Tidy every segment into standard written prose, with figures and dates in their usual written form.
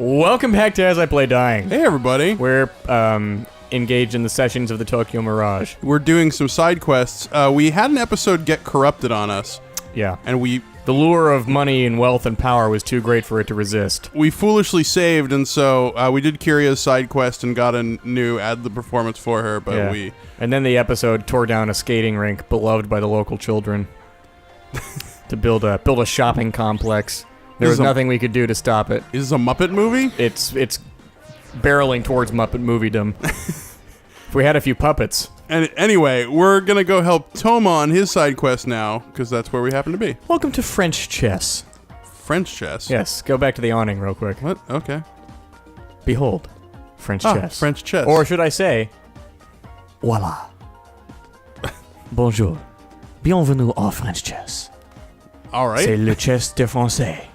Welcome back to As I Play Dying. Hey everybody. We're engaged in the sessions of the Tokyo Mirage. We're doing some side quests. We had an episode get corrupted on us. Yeah. And the lure of money and wealth and power was too great for it to resist. We foolishly saved, and so we did Kiria's side quest and got a new ad-lib performance for her, but yeah. And then the episode tore down a skating rink beloved by the local children to build a shopping complex. There was nothing we could do to stop it. Is this a Muppet movie? It's barreling towards Muppet moviedom. If we had a few puppets. And anyway, we're gonna go help Toma on his side quest now, because that's where we happen to be. Welcome to French chess. French chess? Yes, go back to the awning real quick. What? Okay. Behold, French chess. French chess. Or should I say, voila. Bonjour. Bienvenue au French chess. All right. C'est le chess de français.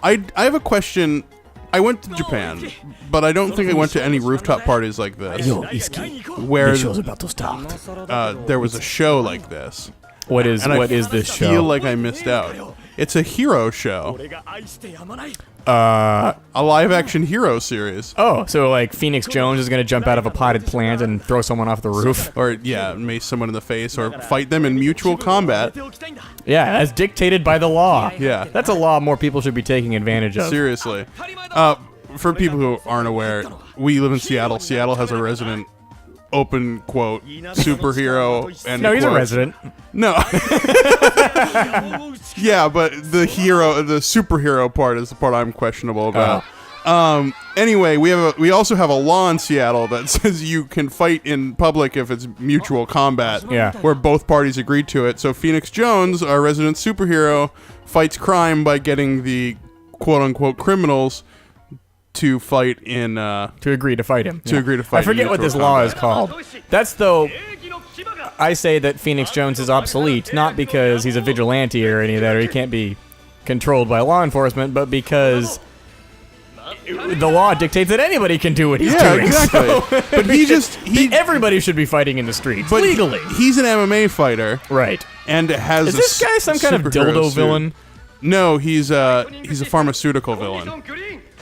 I have a question. I went to Japan, but I don't think I went to any rooftop parties like this. Yo, Iski. Where the show's about to start. There was a show like this. What is this show? I feel like I missed out. It's a hero show. A live-action hero series. Oh, so like Phoenix Jones is gonna jump out of a potted plant and throw someone off the roof? Or, yeah, mace someone in the face, or fight them in mutual combat. Yeah, as dictated by the law. Yeah. That's a law more people should be taking advantage of. Seriously. For people who aren't aware, we live in Seattle. Seattle has a resident, open quote, superhero, and no, he's quote. a resident. No. Yeah, but the superhero part is the part I'm questionable about. Anyway, we also have a law in Seattle that says you can fight in public if it's mutual combat. Yeah. Where both parties agreed to it. So Phoenix Jones, our resident superhero, fights crime by getting the quote-unquote criminals to fight in... to agree to fight him. To agree to fight. I forget what this law is called. That's though... I say that Phoenix Jones is obsolete, not because he's a vigilante or any of that, or he can't be controlled by law enforcement, but because the law dictates that anybody can do what he's doing. Exactly. So But everybody should be fighting in the streets, but legally. He's an MMA fighter. Right. And has Is this guy some kind of dildo villain? No, he's a pharmaceutical villain.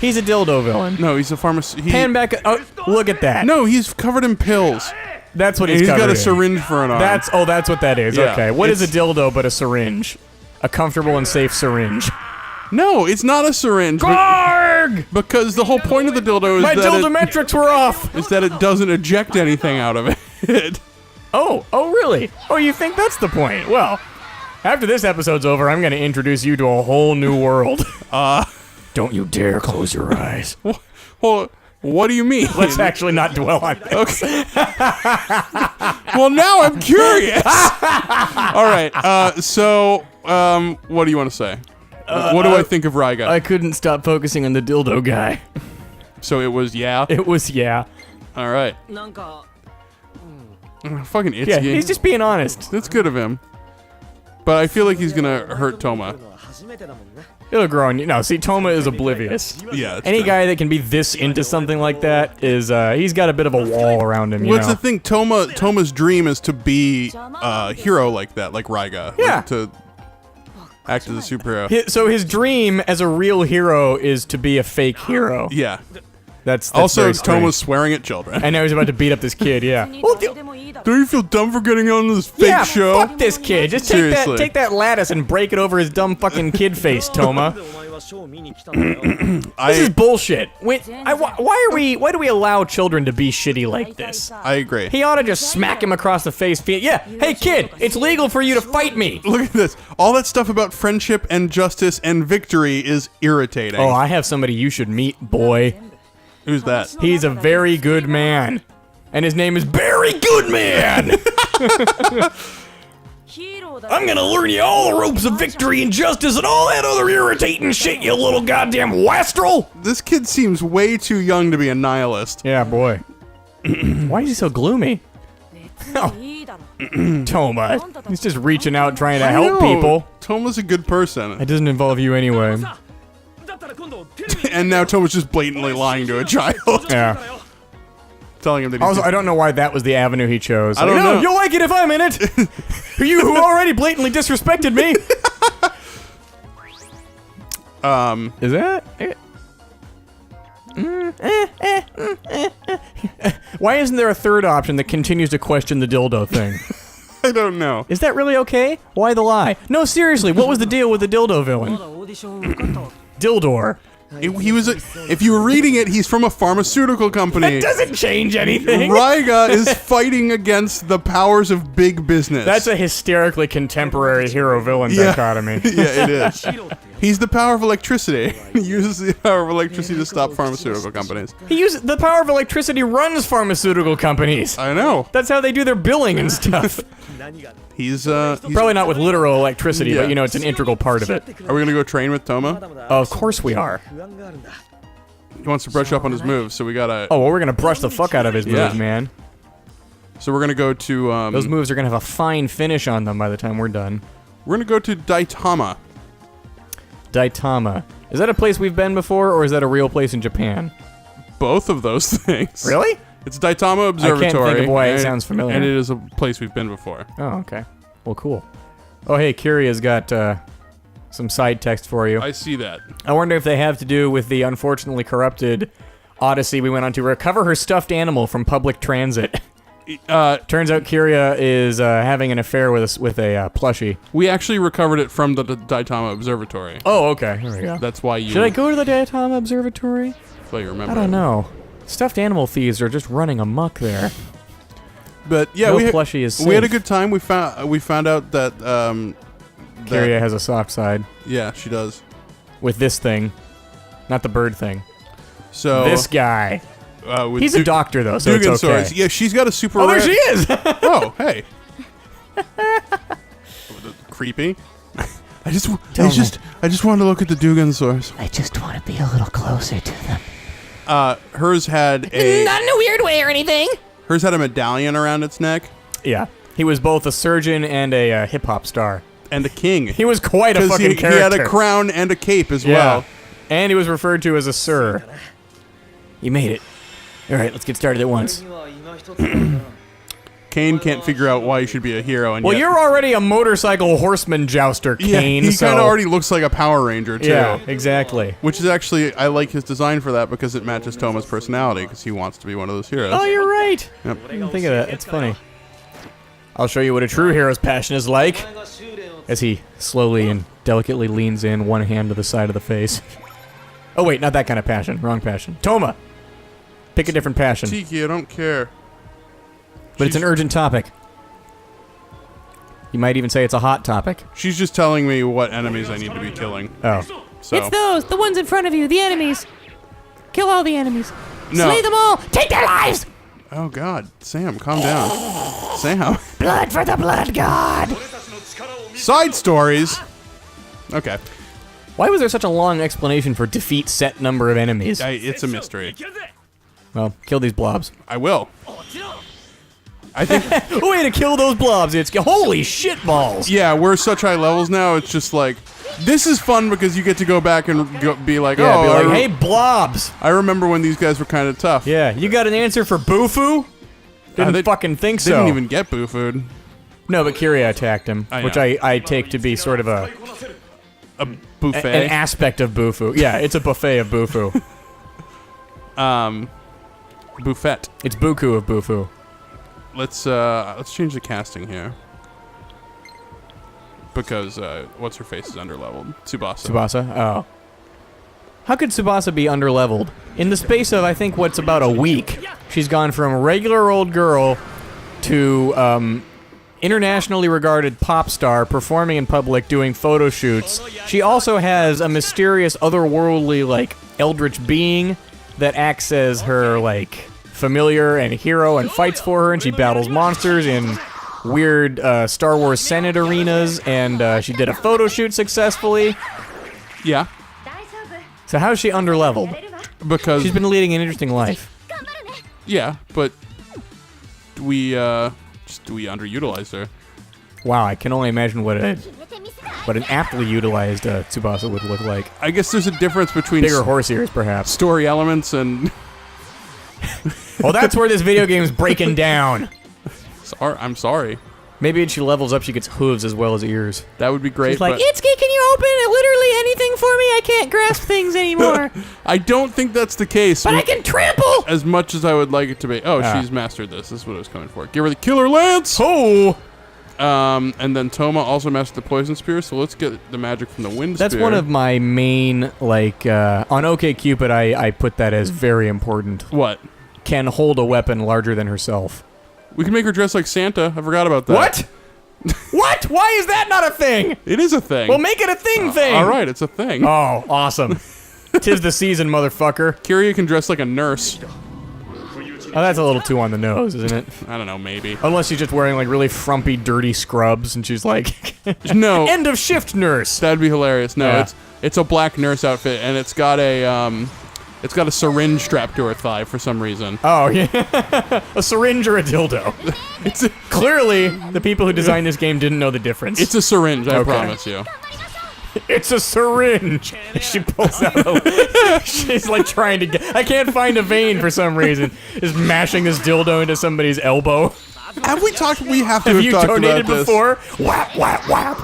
He's a dildo villain. No, he's a pharmaceutical... Pan back... Oh, look at that. No, he's covered in pills. That's what And he's he's covered got a in. syringe for an arm. That's what that is. Yeah, Okay. What is a dildo but a syringe? A comfortable and safe syringe. No, it's not a syringe. Garg! Because the whole point of the dildo is My dildometrics were off! is that it doesn't eject anything out of it. Oh really? Oh, you think that's the point? Well, after this episode's over, I'm going to introduce you to a whole new world. Don't you dare close your eyes. Well, what do you mean? Let's actually not dwell on this. Okay. Well, now I'm curious. All right. What do you want to say? What do I think of Raiga? I couldn't stop focusing on the dildo guy. So it was It was yeah. All right. Fucking Itsuki. Yeah, he's just being honest. That's good of him. But I feel like he's gonna hurt Toma. It'll grow on you. No, see, Toma is oblivious. Yeah. Any guy that can be this into something like that is, he's got a bit of a wall around him, you What's know? the thing? Toma's dream is to be a hero like that, like Raiga. Yeah. Like, to act as a superhero. So his dream as a real hero is to be a fake hero. Yeah. That's also, very strange. Toma's swearing at children. I know he's about to beat up this kid, yeah. Well, Don't you feel dumb for getting on this fake show? Fuck this kid. Just take that lattice and break it over his dumb fucking kid face, Toma. This is bullshit. Why do we allow children to be shitty like this? I agree. He ought to just smack him across the face. Yeah, hey kid, it's legal for you to fight me. Look at this. All that stuff about friendship and justice and victory is irritating. Oh, I have somebody you should meet, boy. Who's that? He's a very good man. And his name is Barry Goodman! I'm gonna learn you all the ropes of victory and justice and all that other irritating shit, you little goddamn wastrel! This kid seems way too young to be a nihilist. Yeah, boy. Why is he so gloomy? Oh. Toma, he's just reaching out trying to help people. Toma's a good person. It doesn't involve you anyway. And now Toma's just blatantly lying to a child. Yeah. Telling him that Also, I don't know why that was the avenue he chose. I don't know. You'll like it if I'm in it! You who already blatantly disrespected me! Is that it? Why isn't there a third option that continues to question the dildo thing? I don't know. Is that really okay? Why the lie? No, seriously, what was the deal with the dildo villain? Dildor. He was. If you were reading it, he's from a pharmaceutical company. That doesn't change anything. Raiga is fighting against the powers of big business. That's a hysterically contemporary hero-villain dichotomy. Yeah, it is. He's the power of electricity. He uses the power of electricity to stop pharmaceutical companies. He uses the power of electricity runs pharmaceutical companies. I know. That's how they do their billing and stuff. He's Probably not with literal electricity, Yeah. but you know, it's an integral part of it. Are we gonna go train with Toma? Of course we are. He wants to brush up on his moves, so we gotta. Oh, well, we're gonna brush the fuck out of his moves, man. So we're gonna go to. Those moves are gonna have a fine finish on them by the time we're done. We're gonna go to Daitama. Daitama. Is that a place we've been before, or is that a real place in Japan? Both of those things. Really? It's Daitama Observatory. I can't think of why it sounds familiar. And it is a place we've been before. Oh, okay. Well, cool. Oh, hey, Kiria's got some side text for you. I see that. I wonder if they have to do with the unfortunately corrupted odyssey we went on to recover her stuffed animal from public transit. Turns out Kiria is having an affair with a plushie. We actually recovered it from the Daitama Observatory. Oh, okay. Here we go. That's why you. Should I go to the Daitama Observatory? That's why you remember. I don't know. Stuffed animal thieves are just running amok there. But yeah, No plushie is we had a safe. good time. We found out that Kiria has a soft side yeah, she does. with this thing, not the bird thing. So This guy. with He's a doctor though, so it's okay. Dugansaurus. Yeah, she's got a super. Oh, there rare- she is. Oh, hey. Creepy. I just wanted to look at the Dugansaurus. I just want to be a little closer to them. Hers had a Not in a weird way or anything. hers had a medallion around its neck Yeah, he was both a surgeon and a hip hop star. and a king. He was quite a Because fucking he character. had a crown and a cape as Yeah. well. And he was referred to as a sir. You made it. All right, let's get started at once. Kane can't figure out why he should be a hero. And Well, yet, you're already a motorcycle horseman jouster, yeah, Kane. he so kind of already looks like a Power Ranger too. yeah, exactly. Which is actually, I like his design for that because it matches Toma's personality because he wants to be one of those heroes. Oh, you're right. Yep. I didn't think of that. It's funny. I'll show you what a true hero's passion is like. As he slowly and delicately leans in, one hand to the side of the face. Oh wait, not that kind of passion. Wrong passion. Toma! Pick a different passion. Tiki, I don't care. But it's an urgent topic. You might even say it's a hot topic. She's just telling me what enemies I need to be killing. Oh. So It's those, the ones in front of you, the enemies. Kill all the enemies. No. Slay them all. Take their lives. Oh God, Sam, calm down. Sam. Blood for the blood god. Side stories. Okay, Why was there such a long explanation for defeat set number of enemies? it's a mystery. Well, kill these blobs. I will. I think. Way to kill those blobs! It's holy shit balls! Yeah, we're such high levels now. It's just like, this is fun because you get to go back and be like, Yeah, oh, be like, hey, blobs! I remember when these guys were kind of tough. Yeah, you got an answer for Bufu? Didn't they- fucking think They so. didn't even get boo food. No, but Kiria attacked him, I which know. I take to be sort of A buffet. an aspect of Bufu. Yeah, it's a buffet of Bufu. Buffet. It's Buku of Bufu. Let's change the casting here. Because what's her face is underleveled. Tsubasa. Tsubasa? Oh. How could Tsubasa be underleveled? In the space of, I think, what's about a week, she's gone from regular old girl to internationally regarded pop star performing in public doing photo shoots. She also has a mysterious otherworldly, like, eldritch being that acts as her, like, familiar and hero and fights for her, and she battles monsters in weird Star Wars Senate arenas, and she did a photo shoot successfully. Yeah. So how's she underleveled? Because She's been leading an interesting life. yeah, but we underutilized her. Wow, I can only imagine what an aptly utilized Tsubasa would look like. I guess there's a difference between Bigger horse ears, perhaps. story elements and Well, that's where this video game's breaking down. I'm sorry. Maybe when she levels up, she gets hooves as well as ears. That would be great. She's like, but Itsuki, can you open literally anything for me? I can't grasp things anymore. I don't think that's the case. But I can trample! As much as I would like it to be. Oh, she's mastered this. This is what I was coming for. Give her the Killer Lance! Oh! And then Toma also mastered the Poison Spear, so let's get the magic from the Wind Spear. That's one of my main, like, on OkCupid, I put that as very important. What? Can hold a weapon larger than herself. We can make her dress like Santa. I forgot about that. What? What? Why is that not a thing? It is a thing. Well, make it a thing. All right, it's a thing. Oh, awesome. 'Tis the season, motherfucker. Kiryu can dress like a nurse. Oh, that's a little too on the nose, isn't it? I don't know, maybe. Unless she's just wearing, like, really frumpy, dirty scrubs, and she's like, No. end of shift, nurse. That'd be hilarious. No, Yeah. it's a black nurse outfit, and it's got a syringe strapped to her thigh for some reason. Oh, yeah. A syringe or a dildo. Clearly, the people who designed this game didn't know the difference. It's a syringe, I Okay. promise you. It's a syringe. She pulls out a... She's like trying to get... I can't find a vein for some reason. Is mashing this dildo into somebody's elbow. Have we talked? We have to Have have you talked donated about this. before? Whap, whap, whap.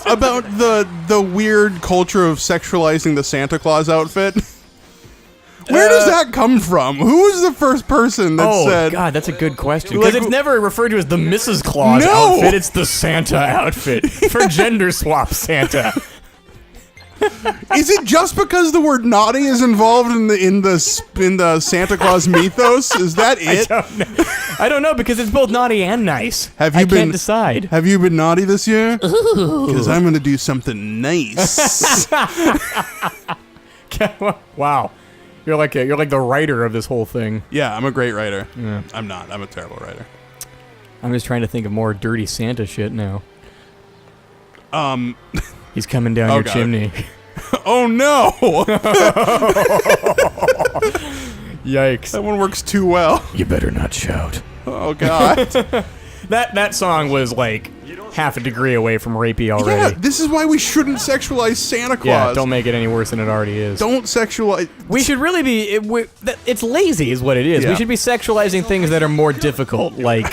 About the weird culture of sexualizing the Santa Claus outfit. Where does that come from? Who was the first person that said... God, that's a good question. Because Like- it's never referred to as the Mrs. Claus No! outfit. It's the Santa outfit. For gender swap Santa. Is it just because the word naughty is involved in the Santa Claus mythos? Is that it? I don't know, because it's both naughty and nice. Have you I been- can't decide. Have you been naughty this year? Because I'm going to do something nice. Wow. You're like the writer of this whole thing. Yeah, I'm a great writer. Yeah. I'm not. I'm a terrible writer. I'm just trying to think of more dirty Santa shit now. He's coming down your God. chimney. Oh no! Yikes. That one works too well. You better not shout. Oh god. That song was like half a degree away from rapey Yeah, already. this is why we shouldn't sexualize Santa Claus. Yeah, don't make it any worse than it already is. Don't sexualize. We should really be... It's lazy is what it is. Yeah. We should be sexualizing things that are more difficult, like...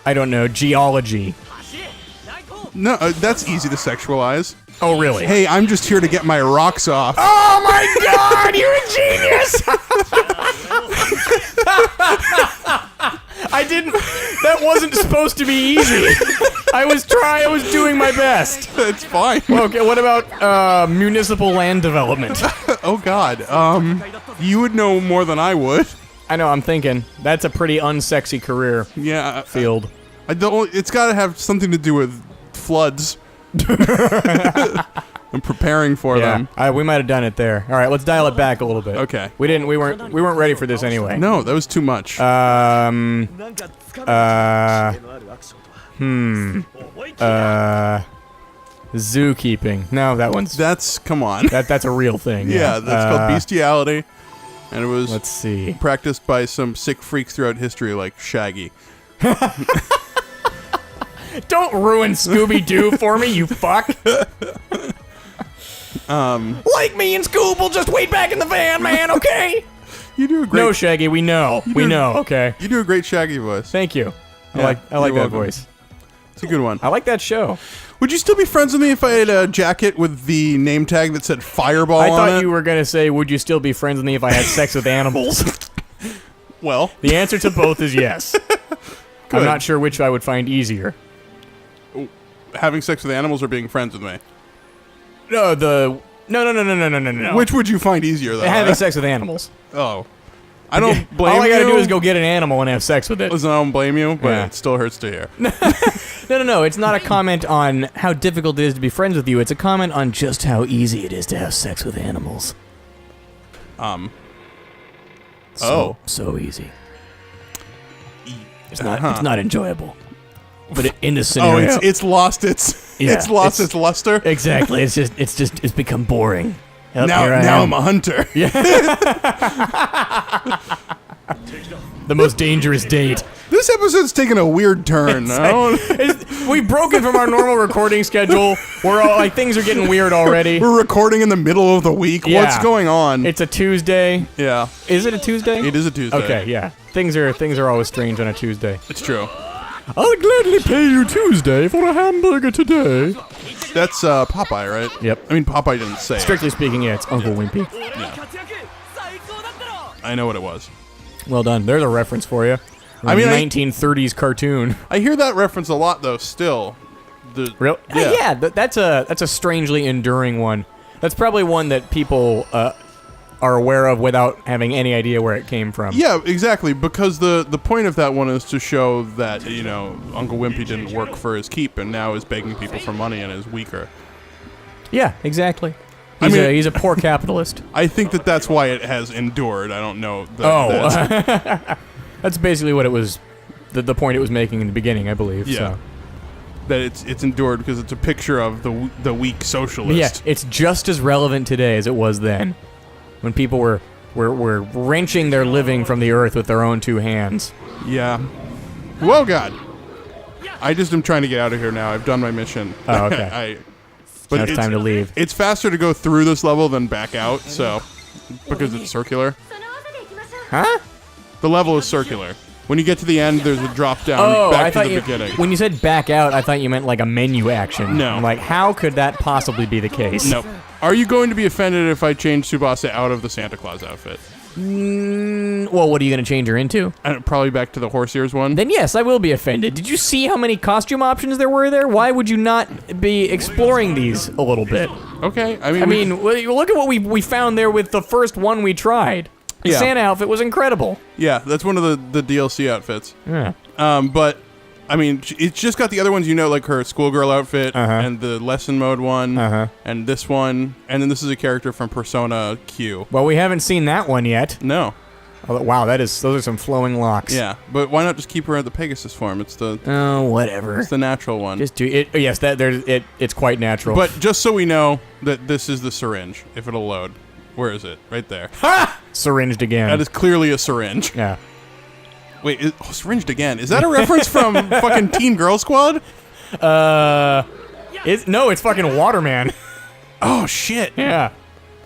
I don't know, geology. No, that's easy to sexualize. Oh, really? Hey, I'm just here to get my rocks off. Oh my god, you're a genius! I didn't... That wasn't supposed to be easy. I was doing my best. It's fine. Okay, what about municipal land development? Oh god. You would know more than I would. I know, I'm thinking. That's a pretty unsexy career Yeah. field. I don't. It's got to have something to do with floods. I'm preparing for them. We might have done it there. All right, let's dial it back a little bit. Okay. We weren't ready for this anyway. No, that was too much. Zookeeping. No, that one's Come on. that's a real thing. Yeah, that's called bestiality, and it was Let's see. practiced by some sick freaks throughout history, like Shaggy. Don't ruin Scooby-Doo for me, you fuck. Like me and Scoob will just wait back in the van, man, okay? You do a great. No, Shaggy, we know. We know, okay? You do a great Shaggy voice. Thank you. I Yeah, like you're that welcome. voice. It's a good one. I like that show. Would you still be friends with me if I had a jacket with the name tag that said Fireball I on thought it? you were going to say, would you still be friends with me if I had sex with animals? Well, The answer to both is yes. I'm Good. not sure which I would find easier. having sex with animals or being friends with me. No. Which would you find easier, though? Having sex with animals. Oh. I don't blame you. All I gotta do is go get an animal and have sex with it. Listen, I don't blame you, but Yeah. it still hurts to hear. No. It's not a comment on how difficult it is to be friends with you. It's a comment on just how easy it is to have sex with animals. So easy. It's not enjoyable. But in this scenario, it's lost its Yeah, it's lost it's- its luster. exactly. It's become boring. Here I Now am. I'm a hunter. The most dangerous date. This episode's taking a weird turn. We've broken from our normal recording schedule. We're all like, things are getting weird already. We're recording in the middle of the week. Yeah. What's going on? It's a Tuesday. Yeah. Is it a Tuesday? It is a Tuesday. Okay, yeah. Things are always strange on a Tuesday. It's true. I'll gladly pay you Tuesday for a hamburger today. That's Popeye, right? Yep. I mean, Popeye didn't say Strictly speaking, yeah, it's Uncle Wimpy. I know what it was. Well done. There's a reference for you. I mean, 1930s cartoon. I hear that reference a lot, though, still. Real? Yeah. Yeah, that's a strangely enduring one. That's probably one that people are aware of without having any idea where it came from. Yeah, exactly, because the point of that one is to show that, Uncle Wimpy didn't work for his keep and now is begging people for money and is weaker. Yeah, exactly. He's a poor capitalist. I think that's why it has endured. I don't know. That's basically what it was, the point it was making in the beginning, I believe. Yeah. So. That it's endured because it's a picture of the weak socialist. Yeah, it's just as relevant today as it was then, when people were wrenching their living from the earth with their own two hands. Yeah. Well, God. I just am trying to get out of here now. I've done my mission. Oh, okay. But now it's time to leave. It's faster to go through this level than back out, so because it's circular. Huh? The level is circular. When you get to the end, there's a drop down back to the beginning. When you said back out, I thought you meant like a menu action. No. I'm like, how could that possibly be the case? Nope. Are you going to be offended if I change Tsubasa out of the Santa Claus outfit? Well, what are you going to change her into? Probably back to the horse ears one. Then yes, I will be offended. Did you see how many costume options there were there? Why would you not be exploring these a little bit? Okay. Look at what we found there with the first one we tried. The Santa outfit was incredible. Yeah, that's one of the DLC outfits. Yeah. But I mean, it's just got the other ones, like her schoolgirl outfit and the lesson mode one and this one, and then this is a character from Persona Q. Well, we haven't seen that one yet. No. Oh, wow, those are some flowing locks. Yeah, but why not just keep her at the Pegasus form? It's the whatever. It's the natural one. Just do it. Yes, it's quite natural. But just so we know that this is the syringe, if it'll load. Where is it? Right there. Ha! Syringed again. That is clearly a syringe. Yeah. Wait, syringed again. Is that a reference from fucking Teen Girl Squad? No, it's fucking Waterman. Oh, shit. Yeah.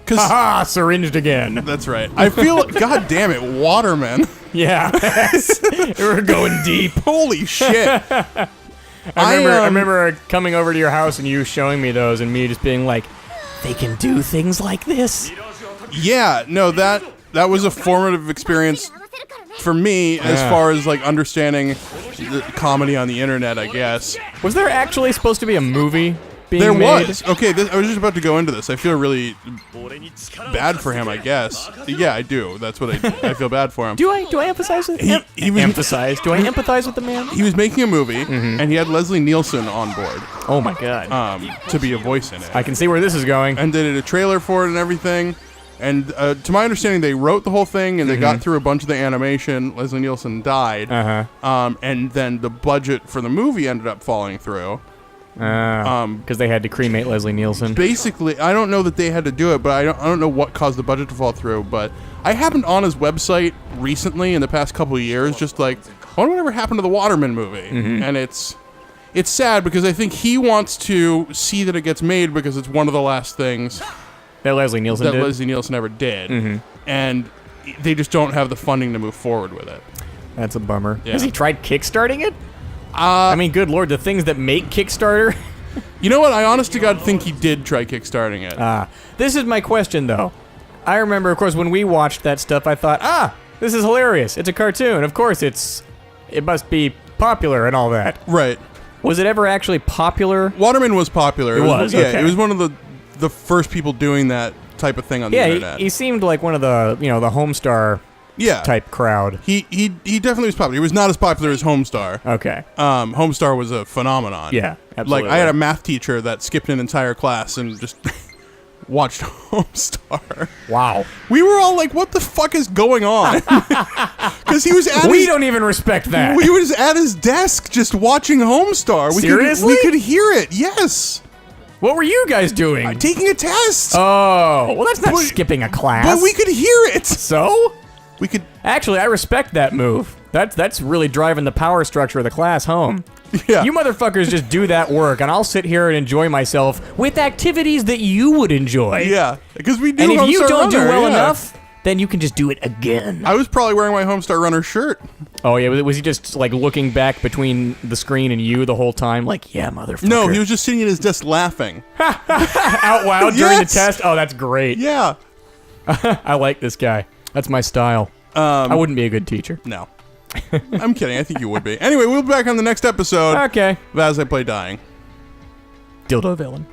Haha, syringed again. That's right. I feel, god damn it, Waterman. Yeah. We're going deep. Holy shit. I remember coming over to your house and you showing me those and me just being like, they can do things like this? Yeah, no, that was a formative experience for me as far as like understanding the comedy on the internet, I guess. Was there actually supposed to be a movie being there made? Was. Okay, I was just about to go into this. I feel really bad for him, I guess. Yeah, I do. That's what I feel bad for him. Do I emphasize with him? Do I empathize with the man? He was making a movie, and he had Leslie Nielsen on board. Oh my god. To be a voice in it. I can see where this is going. And they did a trailer for it and everything. And to my understanding, they wrote the whole thing, and they got through a bunch of the animation. Leslie Nielsen died. And then the budget for the movie ended up falling through. Because they had to cremate Leslie Nielsen. Basically, I don't know that they had to do it, but I don't know what caused the budget to fall through. But I happened on his website recently in the past couple of years, just like, I wonder whatever happened to the Waterman movie. And it's sad because I think he wants to see that it gets made because it's one of the last things that Leslie Nielsen ever did. And they just don't have the funding to move forward with it. That's a bummer. Yeah. Has he tried kickstarting it? I mean, good lord, the things that make Kickstarter. You know what? I honest to God think he did try kickstarting it. This is my question, though. I remember, of course, when we watched that stuff, I thought, this is hilarious. It's a cartoon. Of course, it must be popular and all that. Right. Was it ever actually popular? Waterman was popular. It was. Yeah, Okay. it was one of the first people doing that type of thing on the internet. He seemed like one of the the Homestar type crowd. He definitely was popular. He was not as popular as Homestar. Okay. Homestar was a phenomenon. Yeah, absolutely. Like I had a math teacher that skipped an entire class and just watched Homestar. Wow. We were all like, "What the fuck is going on?" Because he was at we don't even respect that. We was at his desk just watching Homestar. Seriously? We could hear it. Yes. What were you guys doing? Taking a test. Oh, well, that's not skipping a class. But we could hear it. So? We could. Actually, I respect that move. That's really driving the power structure of the class home. Yeah. You motherfuckers just do that work, and I'll sit here and enjoy myself with activities that you would enjoy. Yeah, because we do. And if you Homestar don't do Runner, well yeah. enough, then you can just do it again. I was probably wearing my Homestar Runner shirt. Oh, yeah, was he just, like, looking back between the screen and you the whole time? Like, yeah, motherfucker. No, he was just sitting at his desk laughing. out loud during the Yes! test? Oh, that's great. Yeah. I like this guy. That's my style. I wouldn't be a good teacher. No. I'm kidding. I think you would be. Anyway, we'll be back on the next episode Okay. of As I Play Dying. Dildo villain.